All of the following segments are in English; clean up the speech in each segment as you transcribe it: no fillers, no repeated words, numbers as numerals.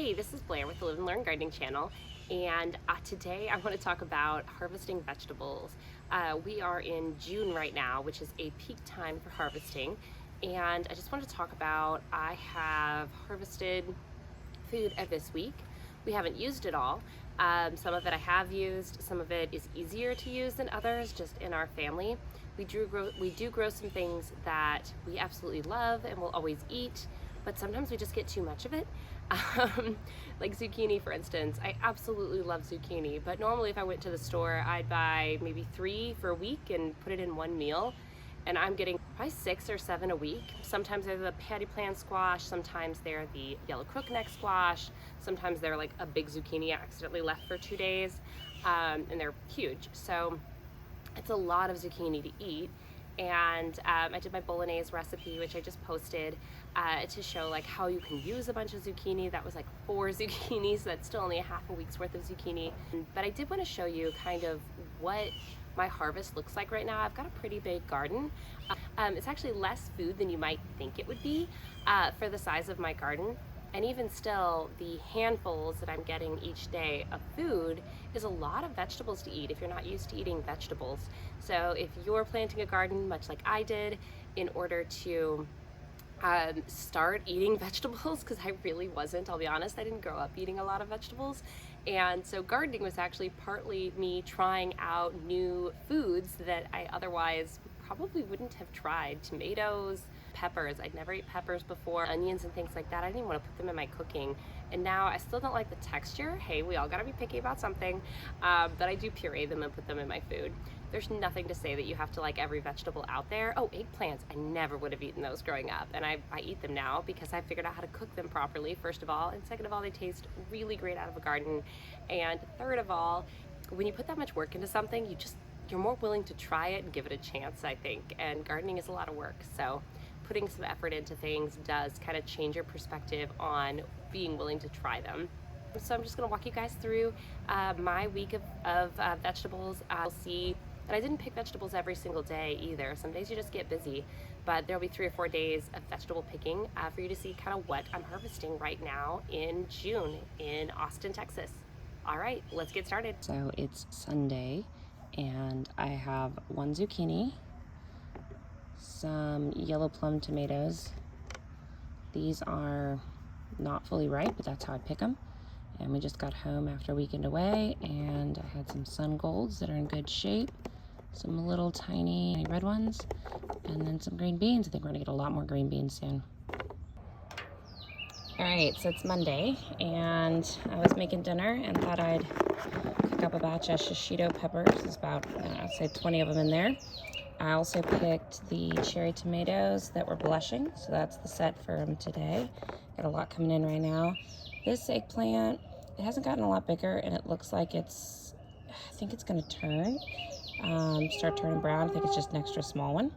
Hey, this is Blair with the Live and Learn Gardening channel, and today I want to talk about harvesting vegetables. We are in June right now, which is a peak time for harvesting, and I just want to talk about I have harvested food this week. We haven't used it all. Some of it I have used, some of it is easier to use than others just in our family. We do grow some things that we absolutely love and will always eat, but sometimes we just get too much of it. Like zucchini, for instance. I absolutely love zucchini, but normally if I went to the store, I'd buy maybe 3 for a week and put it in one meal. And I'm getting probably 6 or 7 a week. Sometimes they're the patty plant squash, sometimes they're the yellow crookneck squash, sometimes they're like a big zucchini I accidentally left for 2 days, and they're huge. So it's a lot of zucchini to eat. And I did my bolognese recipe, which I just posted to show like how you can use a bunch of zucchini. That was like 4 zucchini, so that's still only a half a week's worth of zucchini. But I did want to show you kind of what my harvest looks like right now. I've got a pretty big garden. It's actually less food than you might think it would be for the size of my garden. And even still, the handfuls that I'm getting each day of food is a lot of vegetables to eat if you're not used to eating vegetables. So if you're planting a garden, much like I did, in order to start eating vegetables, because I really wasn't, I'll be honest, I didn't grow up eating a lot of vegetables. And so gardening was actually partly me trying out new foods that I otherwise probably wouldn't have tried. Tomatoes, peppers. I'd never eaten peppers before, onions and things like that. I didn't even want to put them in my cooking. And now I still don't like the texture. Hey, we all gotta be picky about something. But I do puree them and put them in my food. There's nothing to say that you have to like every vegetable out there. Oh, eggplants. I never would have eaten those growing up. And I eat them now because I figured out how to cook them properly, first of all. And second of all, they taste really great out of a garden. And third of all, when you put that much work into something, you're more willing to try it and give it a chance, I think. And gardening is a lot of work. So putting some effort into things does kind of change your perspective on being willing to try them. So I'm just going to walk you guys through my week of vegetables. I'll see, and I didn't pick vegetables every single day either. Some days you just get busy, but there'll be 3 or 4 days of vegetable picking for you to see kind of what I'm harvesting right now in June in Austin, Texas. All right, let's get started. So it's Sunday, and I have 1 zucchini, some yellow plum tomatoes. These are not fully ripe, but that's how I pick them. And we just got home after a weekend away, and I had some sun golds that are in good shape, some little tiny red ones, and then some green beans. I think we're gonna get a lot more green beans soon. All right, so it's Monday, and I was making dinner and thought I'd cook up a batch of shishito peppers. There's about, I'd say 20 of them in there. I also picked the cherry tomatoes that were blushing, so that's the set for today. Got a lot coming in right now. This eggplant, it hasn't gotten a lot bigger, and it looks like I think it's gonna start turning brown. I think it's just an extra small one.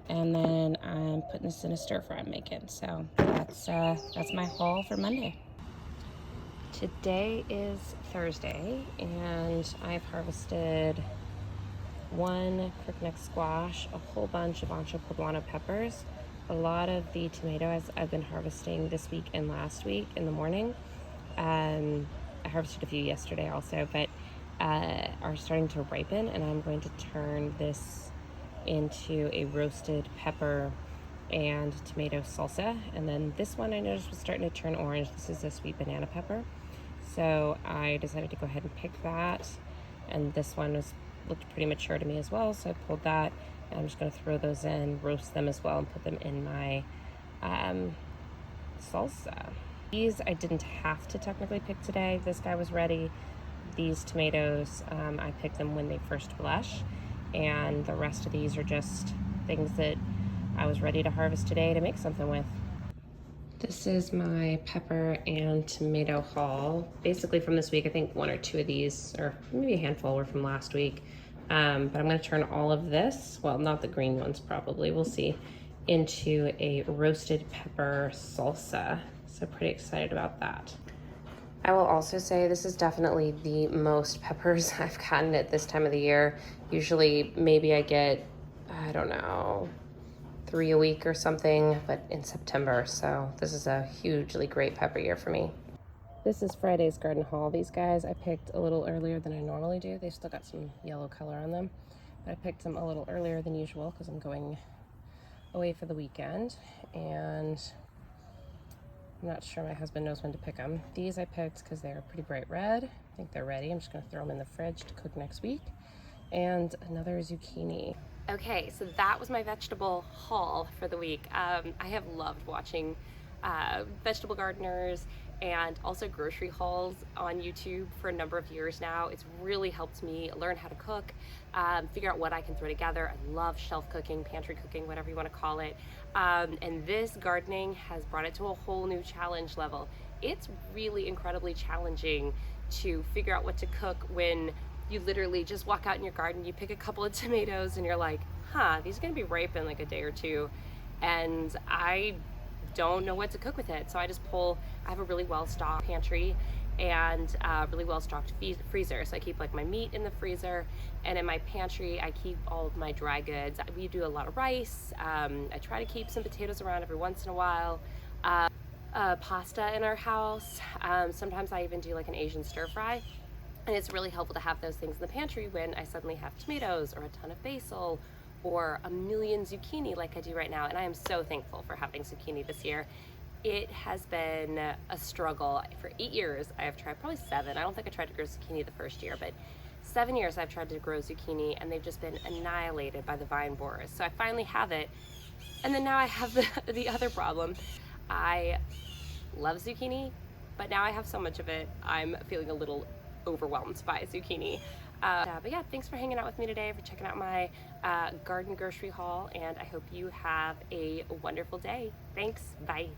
And then I'm putting this in a stir fry I'm making. So that's my haul for Monday. Today is Thursday, and I've harvested 1 crookneck squash, a whole bunch of ancho poblano peppers, a lot of the tomatoes I've been harvesting this week and last week in the morning. I harvested a few yesterday also, but are starting to ripen, and I'm going to turn this into a roasted pepper and tomato salsa. And then this one I noticed was starting to turn orange. This is a sweet banana pepper. So I decided to go ahead and pick that, and this one looked pretty mature to me as well, so I pulled that, and I'm just going to throw those in, roast them as well, and put them in my salsa. These I didn't have to technically pick today. This guy was ready. These tomatoes, I picked them when they first blush, and the rest of these are just things that I was ready to harvest today to make something with. This is my pepper and tomato haul. Basically from this week, I think 1 or 2 of these, or maybe a handful, were from last week. But I'm gonna turn all of this, well, not the green ones probably, we'll see, into a roasted pepper salsa. So pretty excited about that. I will also say this is definitely the most peppers I've gotten at this time of the year. Usually maybe I get, I don't know, 3 a week or something, but in September. So this is a hugely great pepper year for me. This is Friday's garden haul. These guys I picked a little earlier than I normally do. They've still got some yellow color on them, but I picked them a little earlier than usual because I'm going away for the weekend, and I'm not sure my husband knows when to pick them. These I picked because they're pretty bright red. I think they're ready. I'm just going to throw them in the fridge to cook next week. And another zucchini. Okay, so that was my vegetable haul for the week. I have loved watching vegetable gardeners and also grocery hauls on YouTube for a number of years now. It's really helped me learn how to cook, figure out what I can throw together. I love shelf cooking, pantry cooking, whatever you want to call it. And this gardening has brought it to a whole new challenge level. It's really incredibly challenging to figure out what to cook when you literally just walk out in your garden, you pick a couple of tomatoes and you're like, these are gonna be ripe in like a day or two. And I don't know what to cook with it. So I have a really well-stocked pantry and a really well-stocked freezer. So I keep like my meat in the freezer, and in my pantry I keep all of my dry goods. We do a lot of rice. I try to keep some potatoes around every once in a while. Pasta in our house. Sometimes I even do like an Asian stir fry. And it's really helpful to have those things in the pantry when I suddenly have tomatoes or a ton of basil or a million zucchini like I do right now. And I am so thankful for having zucchini this year. It has been a struggle. For 8 years, I have tried, probably 7. I don't think I tried to grow zucchini the first year, but 7 years I've tried to grow zucchini and they've just been annihilated by the vine borers. So I finally have it. And then now I have the other problem. I love zucchini, but now I have so much of it, I'm feeling a little overwhelmed by zucchini. But yeah, thanks for hanging out with me today, for checking out my garden grocery haul, and I hope you have a wonderful day. Thanks, bye.